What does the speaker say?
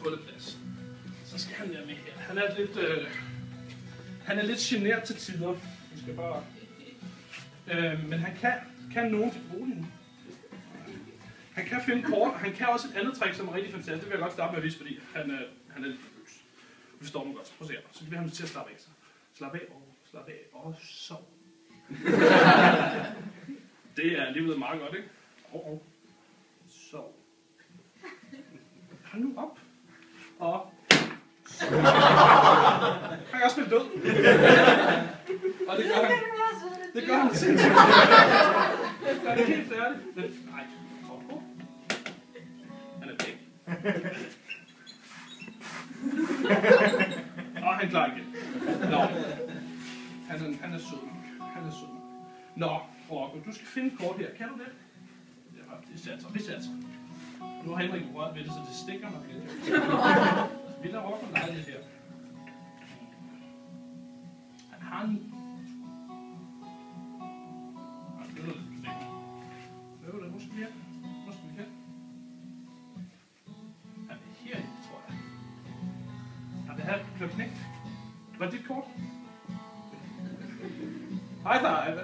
Få det plads. Så skal han være med her. Han er lidt genert til tider. Vi skal bare... men han kan nogen til boligen. Han kan finde kort. Han kan også et andet trick, som er rigtig fantastisk. Det vil jeg godt starte med at vise, fordi han er lidt nervøs. Du forstår mig godt. Prøv at se her. Så kan vi have ham til at slappe af sig. Slap af og sov. Det er alligevel meget godt, ikke? Sov. Hold nu op. Og sov. Han kan også spille død. Og det gør han. Det gør han sindssygt. Han er helt færdig. Nej, sov på. Han er væk. Og han klarer igen. Nå. Han er sød. Nå, Rocco, du skal finde kort her. Kan du det? Ja, vi satser. Nu har Henrik rørt ved det, så det stikker nok lidt. Vi lader Rocco lege lidt her. Han det er lidt stikker. Hvad er det? Hvor skal vi hen? Han er herinde, tror jeg. Han vil have klip knægt. Hvad er dit kort? Hej der, Alva.